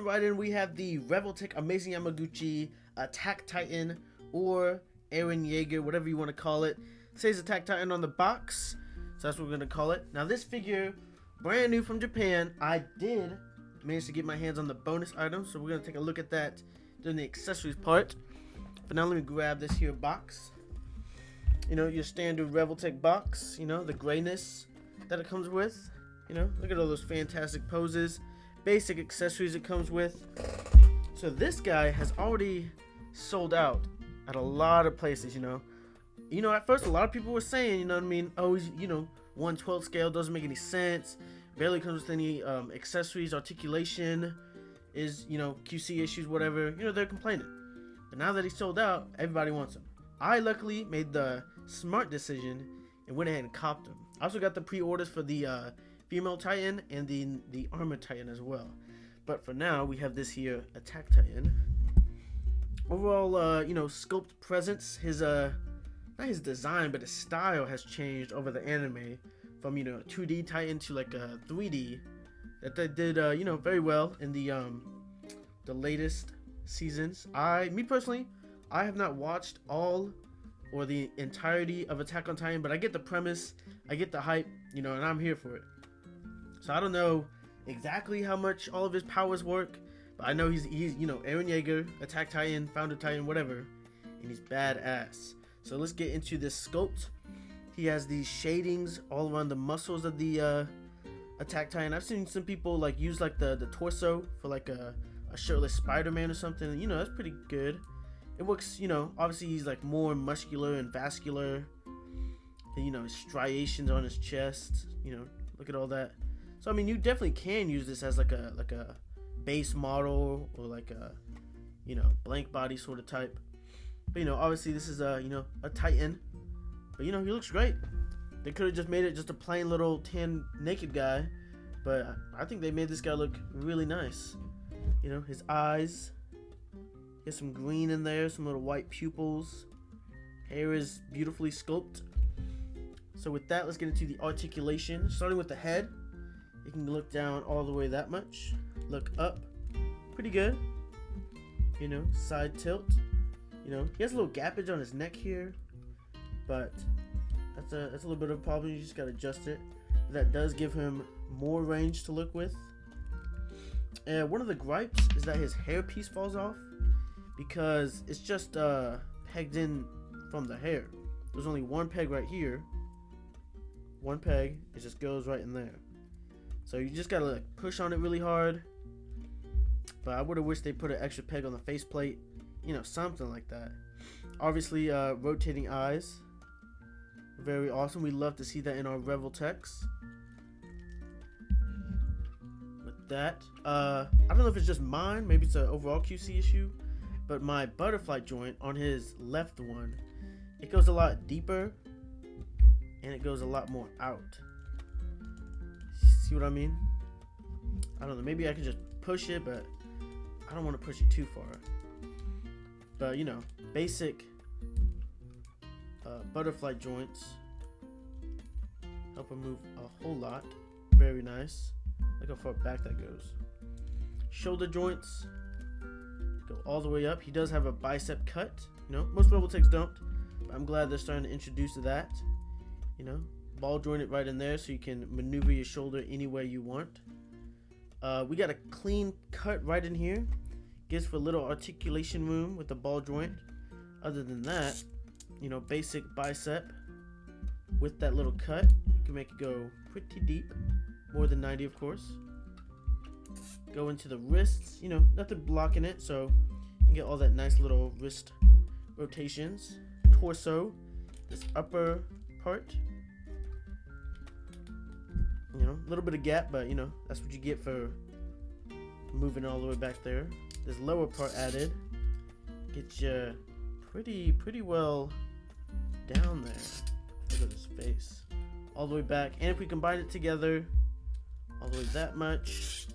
right in, we have the Revoltech Amazing Yamaguchi Attack Titan, or Eren Yeager, whatever you want to call it. It says Attack Titan on the box, so that's what we're going to call it. Now this figure, brand new from Japan. I did manage to get my hands on the bonus items, so we're going to take a look at that during the accessories part. But now let me grab this here box. You know, your standard Revoltech box, you know, the grayness that it comes with. You know, look at all those fantastic poses, basic accessories it comes with. So this guy has already sold out at a lot of places, you know. At first a lot of people were saying, you know what I mean, oh, you know, 1/12 scale doesn't make any sense, barely comes with any accessories, articulation is, you know, QC issues, whatever, you know, they're complaining. But now that he's sold out, everybody wants him. I luckily made the smart decision and went ahead and copped him. I also got the pre-orders for the female Titan and the armored Titan as well. But for now, we have this here Attack Titan. Overall, you know, Sculpt presence, his not his design, but his style has changed over the anime from, you know, 2D Titan to like a 3D. That they did, you know, very well in the latest seasons. Me personally, I have not watched all or the entirety of Attack on Titan, but I get the premise, I get the hype, you know, and I'm here for it. So I don't know exactly how much all of his powers work, but I know he's you know, Eren Yeager, Attack Titan, Founder Titan, whatever, and he's badass. So let's get into this sculpt. He has these shadings all around the muscles of the Attack Titan. I've seen some people like use like the torso for like a shirtless Spider-Man or something. You know, that's pretty good. It works, you know, obviously he's like more muscular and vascular. And, you know, his striations on his chest, you know, look at all that. So I mean, you definitely can use this as like a base model or like a, you know, blank body sort of type. But you know, obviously this is you know, a Titan. But you know, he looks great. They could have just made it just a plain little tan naked guy, but I think they made this guy look really nice. You know, his eyes, he has some green in there, some little white pupils. Hair is beautifully sculpted. So with that, let's get into the articulation. Starting with the head, you can look down all the way that much. Look up, pretty good. You know, side tilt. You know, he has a little gappage on his neck here, but that's a little bit of a problem. You just gotta adjust it. That does give him more range to look with. And one of the gripes is that his hairpiece falls off because it's just pegged in from the hair. There's only one peg right here. One peg, it just goes right in there. So you just gotta like push on it really hard. But I would have wished they put an extra peg on the faceplate. You know, something like that. Obviously, rotating eyes. Very awesome. We love to see that in our Revoltechs. With that, I don't know if it's just mine. Maybe it's an overall QC issue. But my butterfly joint on his left one, it goes a lot deeper. And it goes a lot more out. See what I mean? I don't know. Maybe I could just push it, but I don't want to push it too far. But you know, basic butterfly joints help him move a whole lot. Very nice. Look how far back that goes. Shoulder joints go all the way up. He does have a bicep cut. You know, most Revoltechs don't, but I'm glad they're starting to introduce that. You know, ball jointed right in there so you can maneuver your shoulder any way you want. We got a clean cut right in here. Gives for a little articulation room with the ball joint. Other than that, you know, basic bicep with that little cut. You can make it go pretty deep, more than 90 of course. Go into the wrists, you know, nothing blocking it, so you can get all that nice little wrist rotations. Torso, this upper part. You know, a little bit of gap, but you know, that's what you get for moving all the way back there. This lower part added gets you pretty well down there. Look at his face, all the way back. And if we combine it together, all the way that much,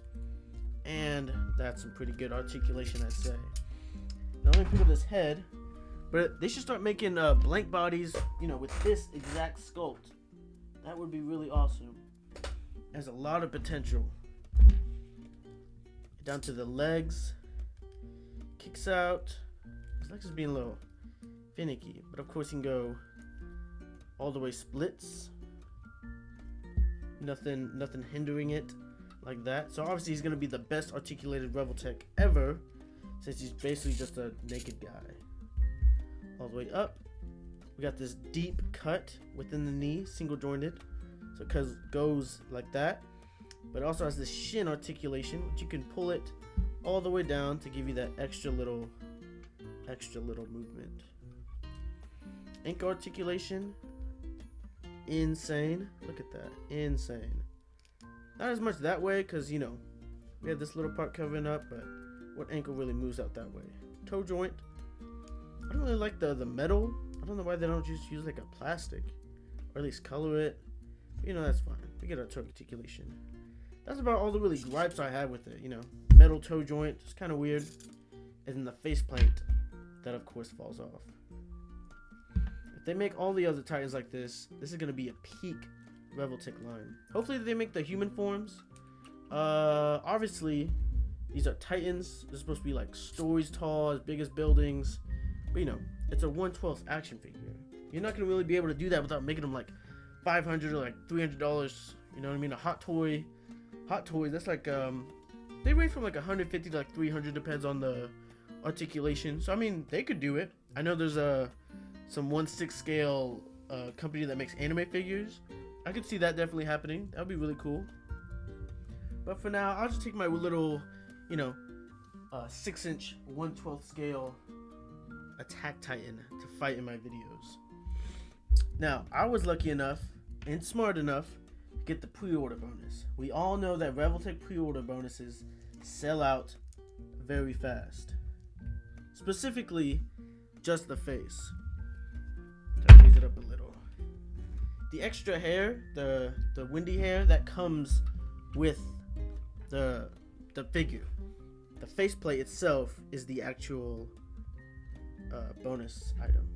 and that's some pretty good articulation, I'd say. Not only people this head, but they should start making blank bodies, you know, with this exact sculpt. That would be really awesome. Has a lot of potential. down to the legs. Kicks out. His legs is being a little finicky, but of course he can go all the way splits. Nothing hindering it like that. So obviously he's gonna be the best articulated Revoltech ever, since he's basically just a naked guy. All the way up. We got this deep cut within the knee, single jointed. So it goes like that. But it also has this shin articulation, which you can pull it all the way down to give you that extra little movement. Ankle articulation, insane. Look at that, insane. Not as much that way, because you know we have this little part covering up, but what ankle really moves out that way? Toe joint. I don't really like the metal. I don't know why they don't just use like a plastic, or at least color it. But, you know, that's fine. We get our toe articulation. That's about all the really gripes I have with it. You know, metal toe joint, it's kind of weird. And then the faceplate, that of course falls off. If they make all the other Titans like this is gonna be a peak Revoltech line. Hopefully they make the human forms. Obviously these are Titans. They're supposed to be like stories tall, as big as buildings. But you know, it's a 1/12 action figure. You're not gonna really be able to do that without making them like $500 or like $300. You know what I mean? A hot toy, that's like they range from like 150 to like 300, depends on the articulation. So I mean, they could do it. I know there's some 1/6 scale company that makes anime figures. I could see that definitely happening. That would be really cool. But for now, I'll just take my little, you know, 6-inch 1/12 scale Attack Titan to fight in my videos. Now, I was lucky enough and smart enough to get the pre-order bonus. We all know that Revoltech pre-order bonuses sell out very fast. Specifically, just the face. I'll raise it up a little. The extra hair, the windy hair, that comes with the figure. The faceplate itself is the actual bonus item.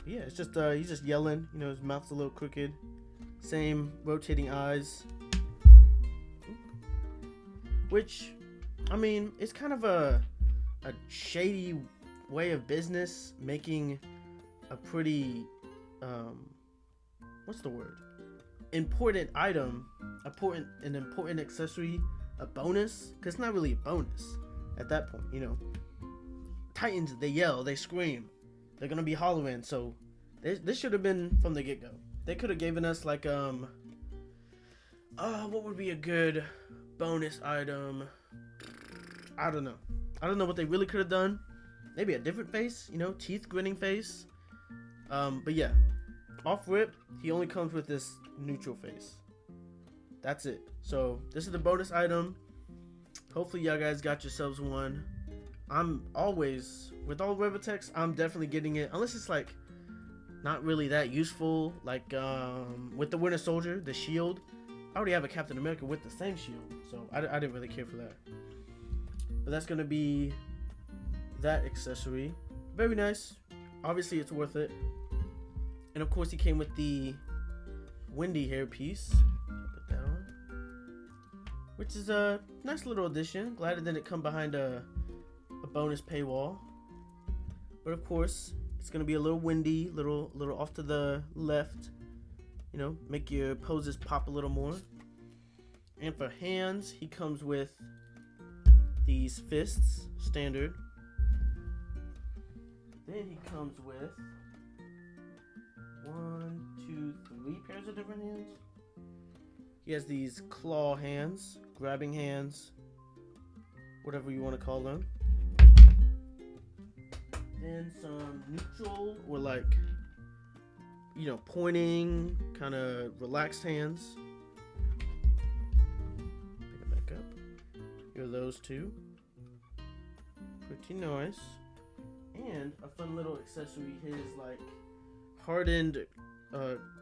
Yeah, it's just he's just yelling. You know, his mouth's a little crooked. Same rotating eyes. Which, I mean, it's kind of a shady way of business, making a pretty what's the word? Important item, an important accessory, a bonus, because it's not really a bonus at that point. You know, Titans, they yell, they scream, they're gonna be hollering. So this should have been from the get-go. They could have given us like what would be a good bonus item? I don't know what they really could have done. Maybe a different face, you know, teeth grinning face. But yeah, off rip, he only comes with this neutral face. That's it. So this is the bonus item. Hopefully y'all guys got yourselves one. I'm always, with all Revoltechs, I'm definitely getting it, unless it's like not really that useful. Like with the Winter Soldier, the shield, I already have a Captain America with the same shield, so I didn't really care for that. But that's gonna be that accessory. Very nice. Obviously it's worth it. And of course he came with the windy hair piece. Put that on, which is a nice little addition. Glad it didn't come behind a bonus paywall. But of course it's gonna be a little windy, little off to the left. You know, make your poses pop a little more. And for hands, he comes with these fists, standard. Then he comes with 1, 2, 3 pairs of different hands. He has these claw hands, grabbing hands, whatever you want to call them. Then some neutral, or like, you know, pointing, kind of relaxed hands. Pick it back up. Here are those two. Pretty nice. And a fun little accessory, his like hardened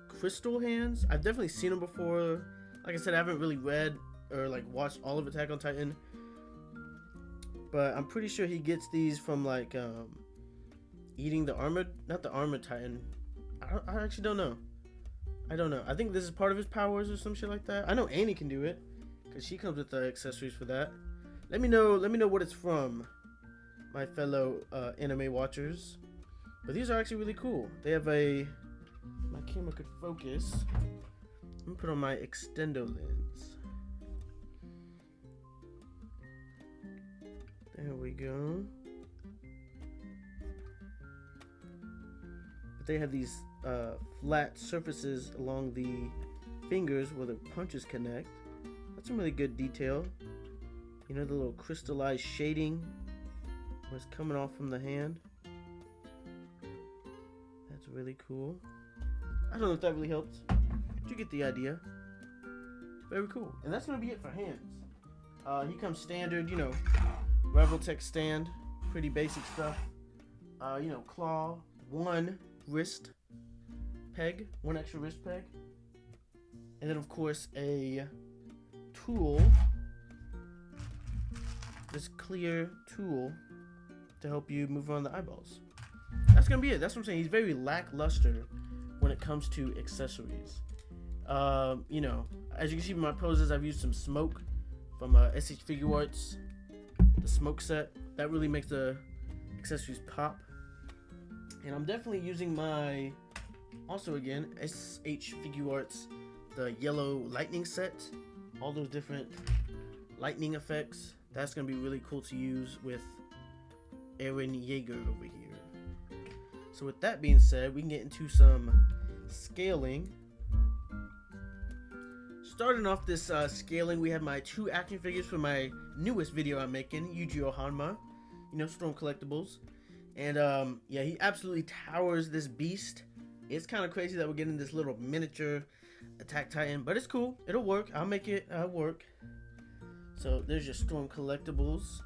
crystal hands. I've definitely seen them before. Like I said, I haven't really read or like watched all of Attack on Titan, but I'm pretty sure he gets these from like eating the armored, not the armored Titan. I actually don't know. I don't know. I think this is part of his powers or some shit like that. I know Annie can do it, because she comes with the accessories for that. Let me know what it's from, my fellow anime watchers. But these are actually really cool. They have a, my camera could focus. Let me put on my extendo lens. There we go. But they have these flat surfaces along the fingers where the punches connect. That's some really good detail. You know, the little crystallized shading was coming off from the hand. That's really cool. I don't know if that really helps, but you get the idea. Very cool. And that's gonna be it for hands. He comes standard, you know, Revoltech stand, pretty basic stuff. You know, claw, one wrist peg, one extra wrist peg, and then of course a tool, this clear tool to help you move around the eyeballs. That's gonna be it. That's what I'm saying. He's very lackluster when it comes to accessories. You know, as you can see from my poses, I've used some smoke from SH Figure Arts, the smoke set. That really makes the accessories pop. And I'm definitely using my, also again, SH Figure Arts, the yellow lightning set. All those different lightning effects. That's going to be really cool to use with Eren Yeager over here. So with that being said, we can get into some scaling. Starting off this scaling, we have my 2 action figures for my newest video I'm making, Yu-Gi-Oh! Hanma. You know, Storm Collectibles. And yeah, he absolutely towers this beast. It's kind of crazy that we're getting this little miniature Attack Titan, but it's cool. It'll work. I'll make it work. So there's your Storm Collectibles.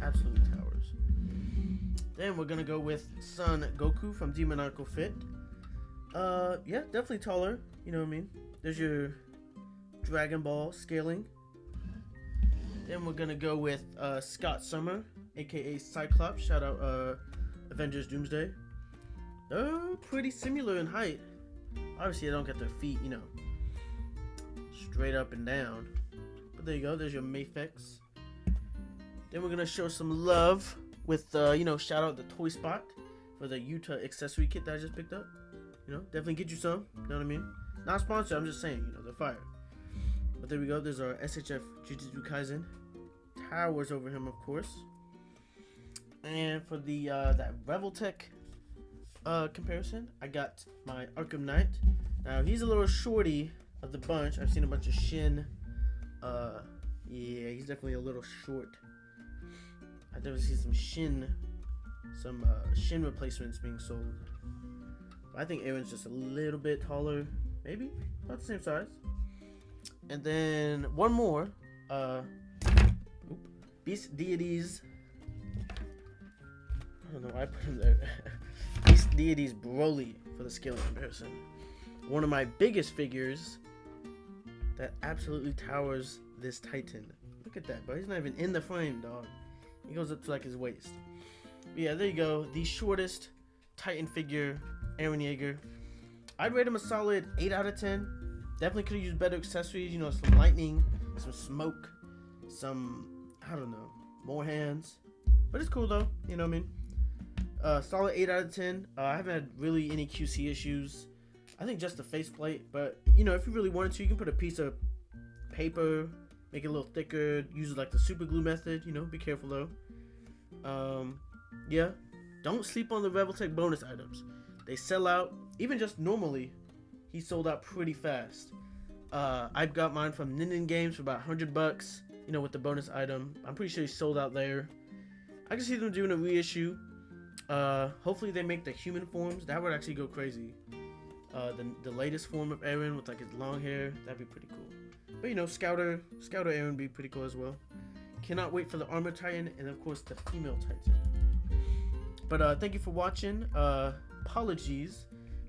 Absolutely towers. Then we're gonna go with Son Goku from Demoniacal Fit. Yeah, definitely taller. You know what I mean? There's your Dragon Ball scaling. Then we're gonna go with Scott Summer, aka Cyclops. Shout out Avengers Doomsday. They're pretty similar in height. Obviously, I don't get their feet, you know, straight up and down. But there you go. There's your Mafex. Then we're gonna show some love with, you know, shout out the Toy Spot for the Utah accessory kit that I just picked up. You know, definitely get you some. You know what I mean? Not sponsored. I'm just saying, you know, they're fire. But there we go. There's our SHF Jujutsu Kaisen. Towers over him, of course. And for the that Revoltech comparison, I got my Arkham Knight. Now he's a little shorty of the bunch. I've seen a bunch of Shin. Yeah, he's definitely a little short. I definitely see some Shin replacements being sold. But I think Eren's just a little bit taller, maybe about the same size. And then one more, Beast Deities. I don't know why I put him there. Beast Deities Broly for the scaling comparison. One of my biggest figures that absolutely towers this Titan. Look at that, bro. He's not even in the frame, dog. He goes up to like his waist. But yeah, there you go. The shortest Titan figure, Eren Yeager. I'd rate him a solid 8 out of 10. Definitely could have used better accessories. You know, some lightning, some smoke, some, I don't know, more hands. But it's cool though. You know what I mean? Solid 8 out of 10. I haven't had really any QC issues. I think just the faceplate. But, you know, if you really wanted to, you can put a piece of paper, make it a little thicker, use like the super glue method. You know, be careful though. Yeah. Don't sleep on the Revoltech bonus items. They sell out. Even just normally, he sold out pretty fast. I've got mine from Ninden Games for about $100. You know, with the bonus item. I'm pretty sure he sold out there. I can see them doing a reissue. Hopefully they make the human forms. That would actually go crazy. The latest form of Eren with like his long hair. That'd be pretty cool. But you know, Scouter Eren would be pretty cool as well. Cannot wait for the Armor Titan and of course the Female Titan. But thank you for watching. Apologies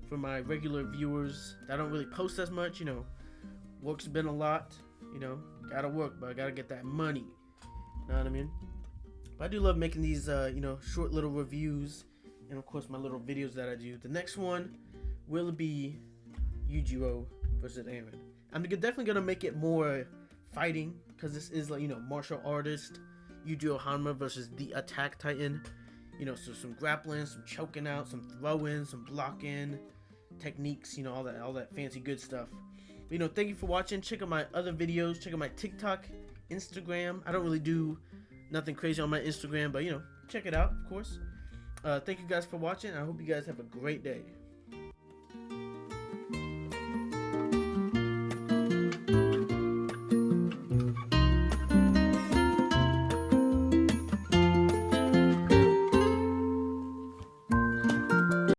for my regular viewers that don't really post as much. You know, work's been a lot. You know, gotta work, but I gotta get that money. Know what I mean? But I do love making these, you know, short little reviews, and of course my little videos that I do. The next one will be Yu-Gi-Oh versus Eren. I'm definitely gonna make it more fighting, because this is like, you know, martial artist Yujiro Hanma versus the Attack Titan. You know, so some grappling, some choking out, some throwing, some blocking techniques, you know, all that fancy good stuff. But, you know, thank you for watching. Check out my other videos. Check out my TikTok, Instagram. I don't really do nothing crazy on my Instagram, but, you know, check it out, of course. Thank you guys for watching. I hope you guys have a great day.